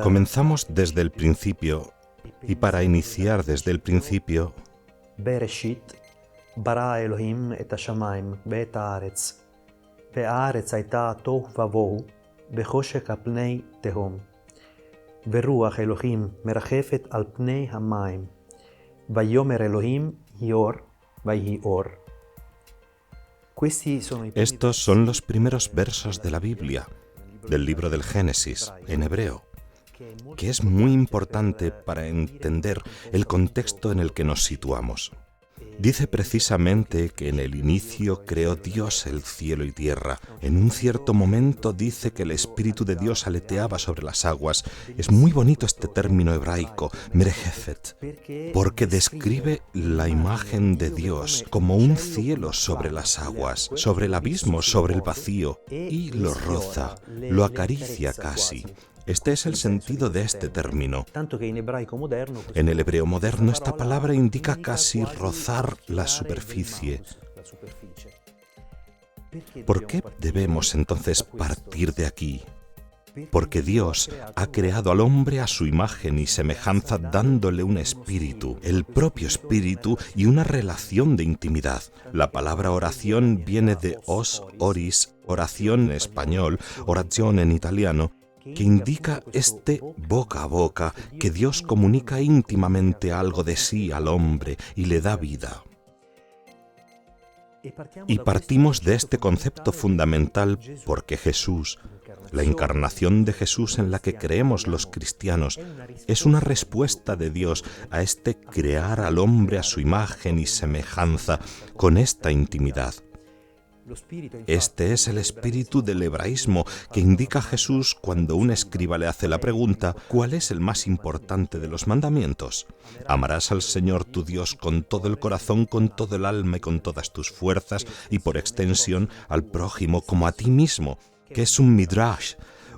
Comenzamos desde el principio, y para iniciar desde el principio, Bereshit, bara Elohim et hashamayim ve'et haaretz, ve'haaretz hayta tohu vavohu, bechoshek al pnei tehom, veruach Elohim merachefet al pnei hamayim, vayomer Elohim hior, vayhi or. estos son los primeros versos de la Biblia, del libro del Génesis, en hebreo, que es muy importante para entender el contexto en el que nos situamos. Dice precisamente que en el inicio creó Dios el cielo y tierra. En un cierto momento dice que el Espíritu de Dios aleteaba sobre las aguas. Es muy bonito este término hebraico, merejefet, porque describe la imagen de Dios como un cielo sobre las aguas, sobre el abismo, sobre el vacío, y lo roza, lo acaricia casi. Este es el sentido de este término. En el hebreo moderno esta palabra indica casi rozar la superficie. ¿Por qué debemos entonces partir de aquí? Porque Dios ha creado al hombre a su imagen y semejanza dándole un espíritu, el propio espíritu y una relación de intimidad. La palabra oración viene de os, oris, oración en español, oración en italiano, que indica este boca a boca, que Dios comunica íntimamente algo de sí al hombre y le da vida. Y partimos de este concepto fundamental porque Jesús, la encarnación de Jesús en la que creemos los cristianos, es una respuesta de Dios a este crear al hombre a su imagen y semejanza con esta intimidad. Este es el espíritu del hebraísmo que indica Jesús cuando un escriba le hace la pregunta: ¿cuál es el más importante de los mandamientos? Amarás al Señor tu Dios con todo el corazón, con todo el alma y con todas tus fuerzas, y por extensión al prójimo como a ti mismo, que es un midrash,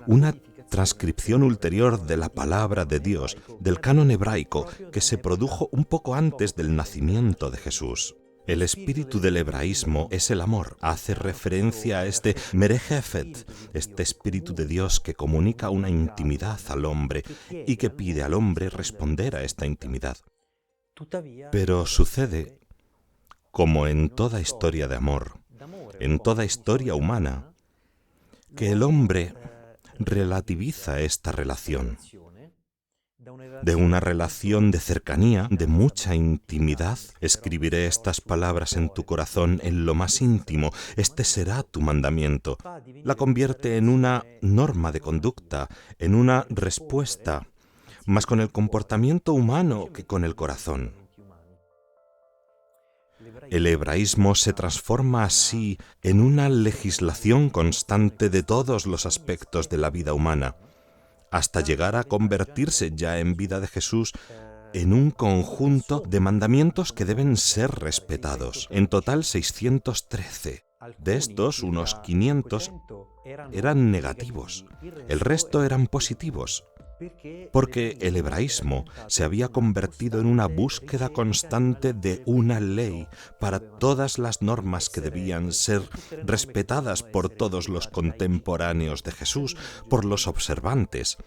una transcripción ulterior de la palabra de Dios, del canon hebraico, que se produjo un poco antes del nacimiento de Jesús. El espíritu del hebraísmo es el amor. Hace referencia a este merejefet, este espíritu de Dios que comunica una intimidad al hombre y que pide al hombre responder a esta intimidad. Pero sucede, como en toda historia de amor, en toda historia humana, que el hombre relativiza esta relación. De una relación de cercanía, de mucha intimidad, escribiré estas palabras en tu corazón en lo más íntimo, este será tu mandamiento. La convierte en una norma de conducta, en una respuesta, más con el comportamiento humano que con el corazón. El hebraísmo se transforma así en una legislación constante de todos los aspectos de la vida humana, hasta llegar a convertirse ya en vida de Jesús en un conjunto de mandamientos que deben ser respetados. En total 613. De estos, unos 500 eran negativos, el resto eran positivos, porque el hebraísmo se había convertido en una búsqueda constante de una ley para todas las normas que debían ser respetadas por todos los contemporáneos de Jesús, por los observantes.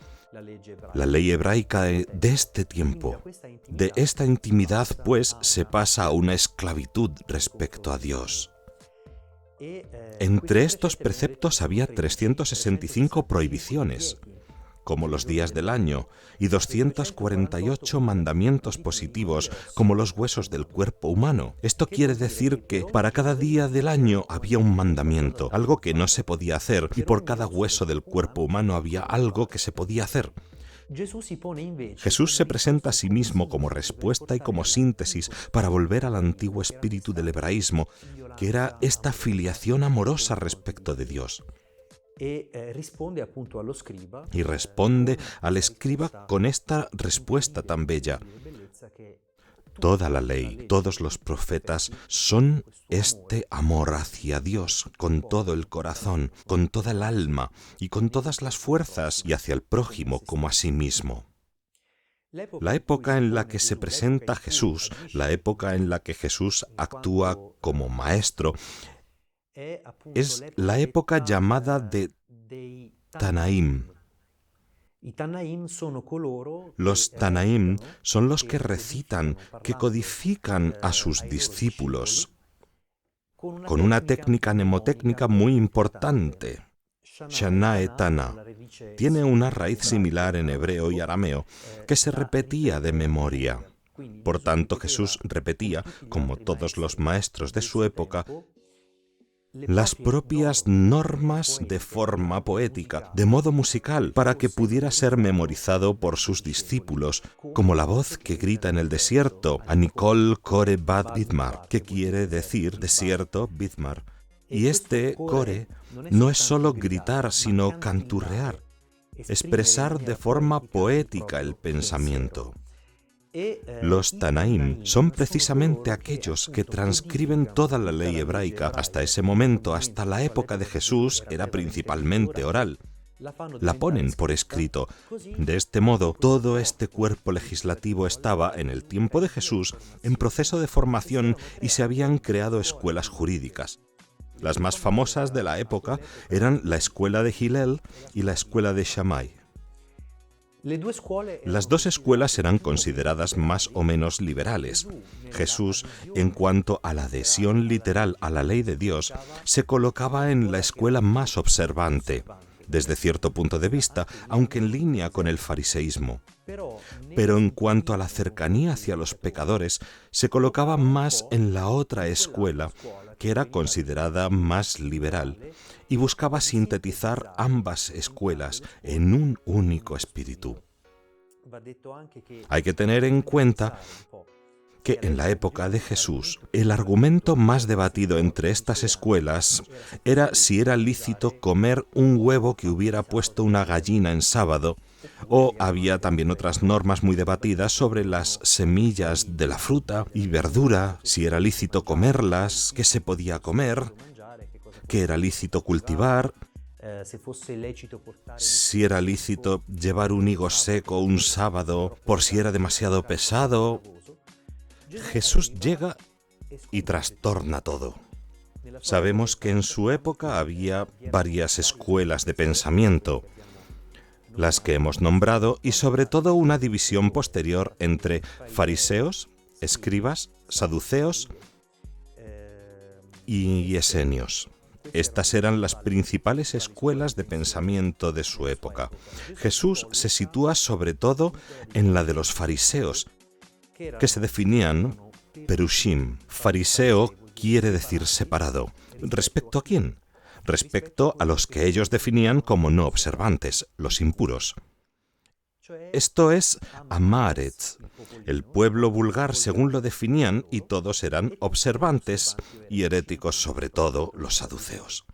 La ley hebraica de este tiempo, de esta intimidad, pues, se pasa a una esclavitud respecto a Dios. Entre estos preceptos había 365 prohibiciones, como los días del año, y 248 mandamientos positivos, como los huesos del cuerpo humano. Esto quiere decir que para cada día del año había un mandamiento, algo que no se podía hacer, y por cada hueso del cuerpo humano había algo que se podía hacer. Jesús se presenta a sí mismo como respuesta y como síntesis para volver al antiguo espíritu del hebraísmo, que era esta filiación amorosa respecto de Dios. Y responde al escriba con esta respuesta tan bella. Toda la ley, todos los profetas son este amor hacia Dios con todo el corazón, con toda el alma y con todas las fuerzas, y hacia el prójimo como a sí mismo. La época en la que se presenta Jesús, la época en la que Jesús actúa como maestro, es la época llamada de Tanaim. Los Tanaim son los que recitan, que codifican a sus discípulos con una técnica mnemotécnica muy importante. Shanae Tana tiene una raíz similar en hebreo y arameo que se repetía de memoria. Por tanto, Jesús repetía, como todos los maestros de su época, las propias normas de forma poética, de modo musical, para que pudiera ser memorizado por sus discípulos, como la voz que grita en el desierto, Anikol Kore Bad Bidmar, que quiere decir desierto Bidmar. Y este Kore no es solo gritar, sino canturrear, expresar de forma poética el pensamiento. Los Tanaim son precisamente aquellos que transcriben toda la ley hebraica. Hasta ese momento, hasta la época de Jesús, era principalmente oral. La ponen por escrito. De este modo, todo este cuerpo legislativo estaba, en el tiempo de Jesús, en proceso de formación y se habían creado escuelas jurídicas. Las más famosas de la época eran la escuela de Hillel y la escuela de Shammai. Las dos escuelas eran consideradas más o menos liberales. Jesús, en cuanto a la adhesión literal a la ley de Dios, se colocaba en la escuela más observante, desde cierto punto de vista, aunque en línea con el fariseísmo. Pero en cuanto a la cercanía hacia los pecadores, se colocaba más en la otra escuela, que era considerada más liberal, y buscaba sintetizar ambas escuelas en un único espíritu. Hay que tener en cuenta que en la época de Jesús, el argumento más debatido entre estas escuelas era si era lícito comer un huevo que hubiera puesto una gallina en sábado, o había también otras normas muy debatidas sobre las semillas de la fruta y verdura, si era lícito comerlas, qué se podía comer, qué era lícito cultivar, si era lícito llevar un higo seco un sábado por si era demasiado pesado. Jesús llega y trastorna todo. Sabemos que en su época había varias escuelas de pensamiento, las que hemos nombrado, y sobre todo una división posterior entre fariseos, escribas, saduceos y esenios. Estas eran las principales escuelas de pensamiento de su época. Jesús se sitúa sobre todo en la de los fariseos, que se definían perushim. Fariseo quiere decir separado. ¿Respecto a quién? Respecto a los que ellos definían como no observantes, los impuros. Esto es Amaretz, el pueblo vulgar según lo definían, y todos eran observantes y heréticos, sobre todo los saduceos.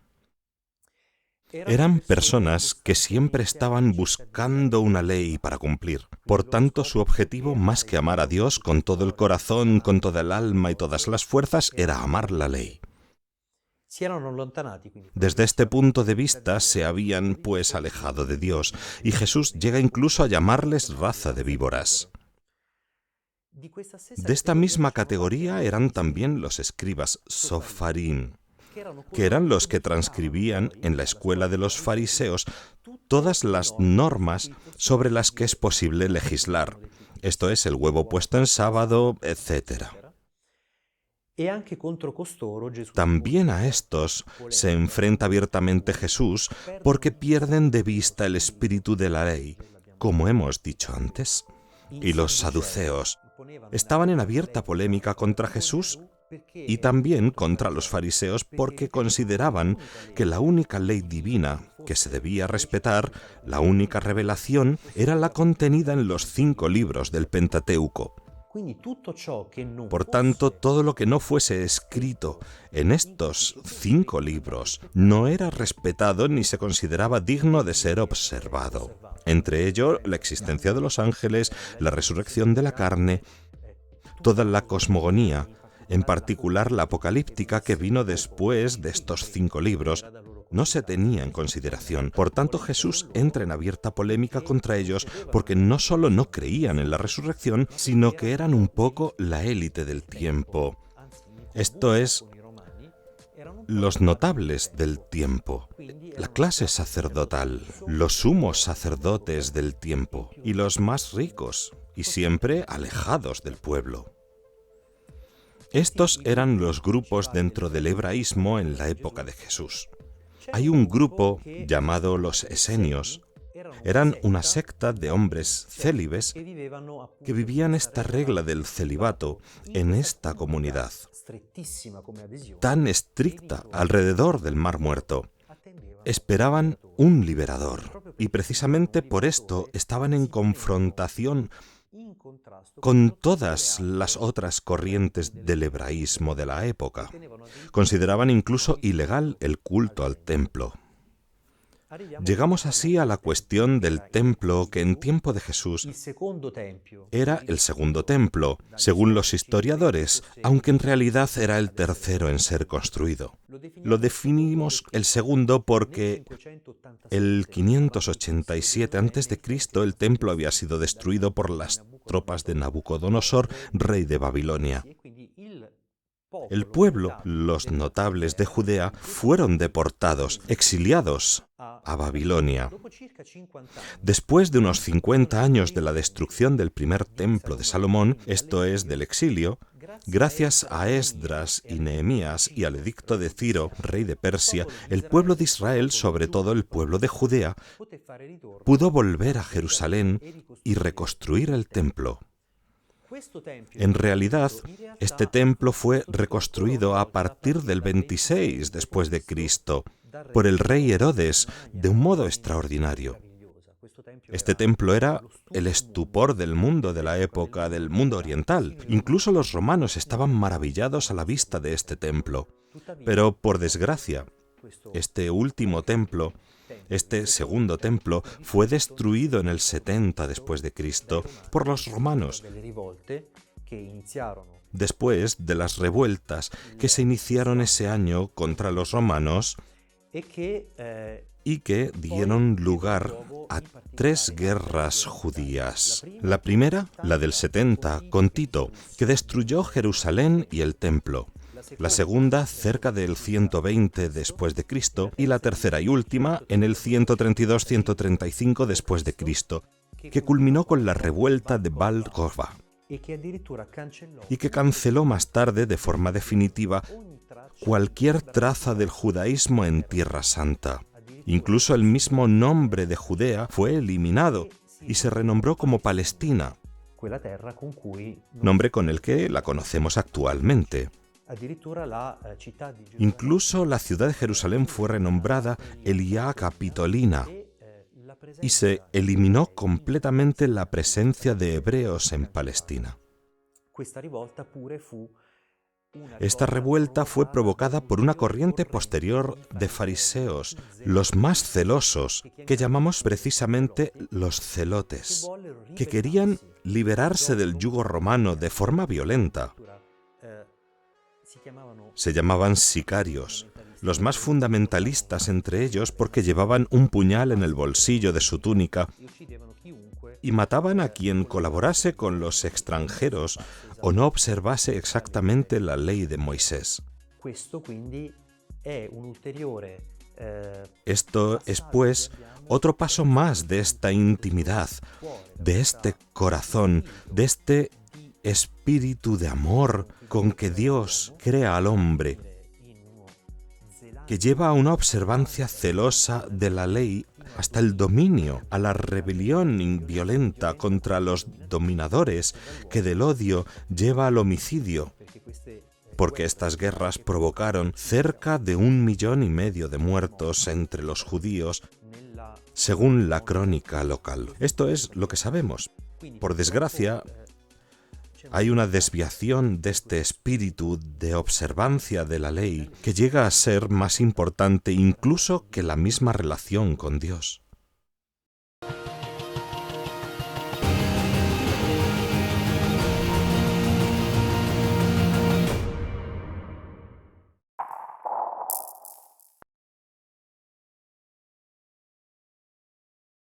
Eran personas que siempre estaban buscando una ley para cumplir. Por tanto, su objetivo, más que amar a Dios con todo el corazón, con toda el alma y todas las fuerzas, era amar la ley. Desde este punto de vista se habían, pues, alejado de Dios, y Jesús llega incluso a llamarles raza de víboras. De esta misma categoría eran también los escribas sofarim, que eran los que transcribían en la escuela de los fariseos todas las normas sobre las que es posible legislar. Esto es, el huevo puesto en sábado, etc. También a estos se enfrenta abiertamente Jesús porque pierden de vista el espíritu de la ley, como hemos dicho antes. Y los saduceos estaban en abierta polémica contra Jesús y también contra los fariseos porque consideraban que la única ley divina que se debía respetar, la única revelación, era la contenida en los 5 libros del Pentateuco. Por tanto, todo lo que no fuese escrito en estos 5 libros no era respetado ni se consideraba digno de ser observado. Entre ello, la existencia de los ángeles, la resurrección de la carne, toda la cosmogonía, en particular la apocalíptica que vino después de estos 5 libros, no se tenía en consideración. Por tanto, Jesús entra en abierta polémica contra ellos porque no solo no creían en la resurrección, sino que eran un poco la élite del tiempo. Esto es, los notables del tiempo, la clase sacerdotal, los sumos sacerdotes del tiempo y los más ricos, y siempre alejados del pueblo. Estos eran los grupos dentro del hebraísmo en la época de Jesús. Hay un grupo llamado los esenios. Eran una secta de hombres célibes que vivían esta regla del celibato en esta comunidad, tan estricta alrededor del Mar Muerto. Esperaban un liberador y precisamente por esto estaban en confrontación con todas las otras corrientes del hebraísmo de la época. Consideraban incluso ilegal el culto al templo. Llegamos así a la cuestión del templo que en tiempo de Jesús era el segundo templo, según los historiadores, aunque en realidad era el tercero en ser construido. Lo definimos el segundo porque el 587 a.C. el templo había sido destruido por las tropas de Nabucodonosor, rey de Babilonia. El pueblo, los notables de Judea, fueron deportados, exiliados a Babilonia. Después de unos 50 años de la destrucción del primer templo de Salomón, esto es, del exilio, gracias a Esdras y Nehemías y al edicto de Ciro, rey de Persia, el pueblo de Israel, sobre todo el pueblo de Judea, pudo volver a Jerusalén y reconstruir el templo. En realidad, este templo fue reconstruido a partir del 26 después de Cristo por el rey Herodes de un modo extraordinario. Este templo era el estupor del mundo de la época del mundo oriental. Incluso los romanos estaban maravillados a la vista de este templo. Pero, por desgracia, este último templo, este segundo templo, fue destruido en el 70 después de Cristo por los romanos, después de las revueltas que se iniciaron ese año contra los romanos y que dieron lugar a 3 guerras judías. La primera, la del 70, con Tito, que destruyó Jerusalén y el templo. La segunda, cerca del 120 después de Cristo, y la tercera y última, en el 132-135 después de Cristo, que culminó con la revuelta de Bar Kokhba, y que canceló más tarde, de forma definitiva, cualquier traza del judaísmo en Tierra Santa. Incluso el mismo nombre de Judea fue eliminado y se renombró como Palestina, nombre con el que la conocemos actualmente. Incluso la ciudad de Jerusalén fue renombrada Elia Capitolina y se eliminó completamente la presencia de hebreos en Palestina. Esta revuelta fue provocada por una corriente posterior de fariseos, los más celosos, que llamamos precisamente los celotes, que querían liberarse del yugo romano de forma violenta. Se llamaban sicarios, los más fundamentalistas entre ellos porque llevaban un puñal en el bolsillo de su túnica y mataban a quien colaborase con los extranjeros o no observase exactamente la ley de Moisés. Esto es, pues, otro paso más de esta intimidad, de este corazón, de este espíritu de amor con que Dios crea al hombre, que lleva a una observancia celosa de la ley hasta el dominio, a la rebelión violenta contra los dominadores, que del odio lleva al homicidio, porque estas guerras provocaron cerca de 1,5 millones de muertos entre los judíos, según la crónica local. Esto es lo que sabemos. Por desgracia, hay una desviación de este espíritu de observancia de la ley que llega a ser más importante incluso que la misma relación con Dios.